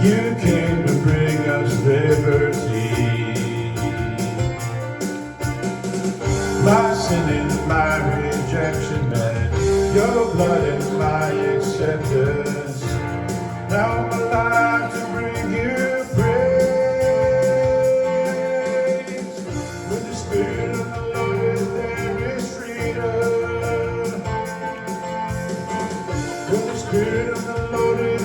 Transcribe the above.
You came to bring us liberty. My sin and my rejection and your blood and my acceptance. Now I'm alive to bring you praise. With the Spirit of the Lord there is freedom. With the Spirit of the Lord